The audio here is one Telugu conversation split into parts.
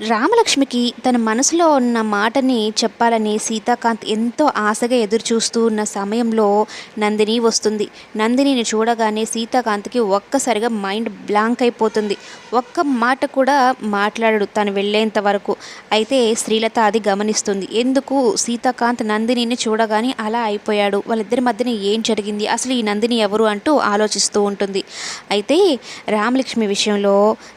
రామలక్ష్మికి తన మనసులో ఉన్న మాటని చెప్పాలని సీతాకాంత్ ఎంతో ఆశగా ఎదురుచూస్తూ ఉన్న సమయంలో నందిని వస్తుంది. నందినిని చూడగానే సీతాకాంత్‌కి ఒక్కసారిగా మైండ్ బ్లాంక్ అయిపోతుంది. ఒక్క మాట కూడా మాట్లాడడు తను వెళ్ళేంత వరకు. అయితే శ్రీలత అది గమనిస్తుంది. ఎందుకు సీతాకాంత్ నందినిని చూడగానే అలా అయిపోయాడు? వాళ్ళిద్దరి మధ్యన ఏం జరిగింది? అసలు ఈ నందిని ఎవరు? అంటూ ఆలోచిస్తూ ఉంటుంది. అయితే రామలక్ష్మి విషయంలో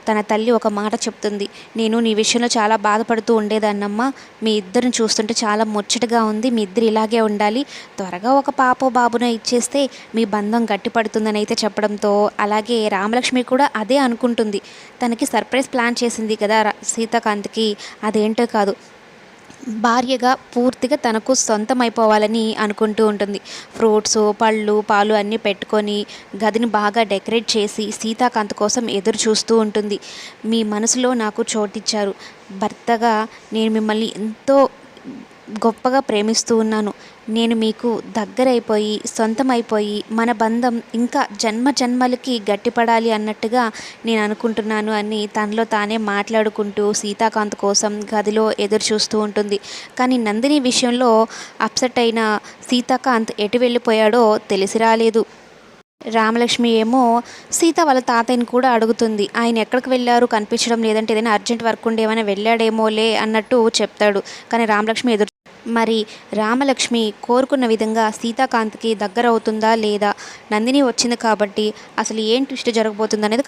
తన తల్లి ఒక మాట చెప్తుంది. నేను నీ విషయంలో చాలా బాధపడుతూ ఉండేదాన్నమ్మా. మీ ఇద్దరిని చూస్తుంటే చాలా ముచ్చటగా ఉంది. మీ ఇద్దరు ఇలాగే ఉండాలి. త్వరగా ఒక పాపో బాబునో ఇచ్చేస్తే మీ బంధం గట్టిపడుతుందని అయితే చెప్పడంతో అలాగే రామలక్ష్మి కూడా అదే అనుకుంటుంది. తనకి సర్ప్రైజ్ ప్లాన్ చేసింది కదా సీతాకాంత్‌కి. అదేంటో కాదు, భార్యగా పూర్తిగా తనకు సొంతమైపోవాలని అనుకుంటూ ఉంటుంది. ఫ్రూట్స్, పళ్ళు, పాలు అన్నీ పెట్టుకొని గదిని బాగా డెకరేట్ చేసి సీతాకాంత్ కోసం ఎదురు చూస్తూ ఉంటుంది. మీ మనసులో నాకు చోటిచ్చారు. భర్తగా నేను మిమ్మల్ని ఎంతో గొప్పగా ప్రేమిస్తూ ఉన్నాను. నేను మీకు దగ్గరైపోయి, సొంతమైపోయి, మన బంధం ఇంకా జన్మ జన్మలకి గట్టిపడాలి అన్నట్టుగా నేను అనుకుంటున్నాను అని తనలో తానే మాట్లాడుకుంటూ సీతాకాంత్ కోసం గదిలో ఎదురు చూస్తూ ఉంటుంది. కానీ నందిని విషయంలో అప్సెట్ అయిన సీతాకాంత్ ఎటు వెళ్ళిపోయాడో తెలిసి రాలేదు. రామలక్ష్మి ఏమో సీత వాళ్ళ తాతయ్యని కూడా అడుగుతుంది. ఆయన ఎక్కడికి వెళ్ళారు కనిపించడం లేదంటే ఏదైనా అర్జెంట్ వర్క్ ఉండి ఏమైనా వెళ్ళాడేమోలే అన్నట్టు చెప్తాడు. కానీ రామలక్ష్మి ఎదురు మరి రామలక్ష్మి కోరుకున్న విధంగా సీతాకాంత్‌కి దగ్గరవుతుందా లేదా? నందిని వచ్చింది కాబట్టి అసలు ఏం ట్విస్ట్ జరగబోతుందనేది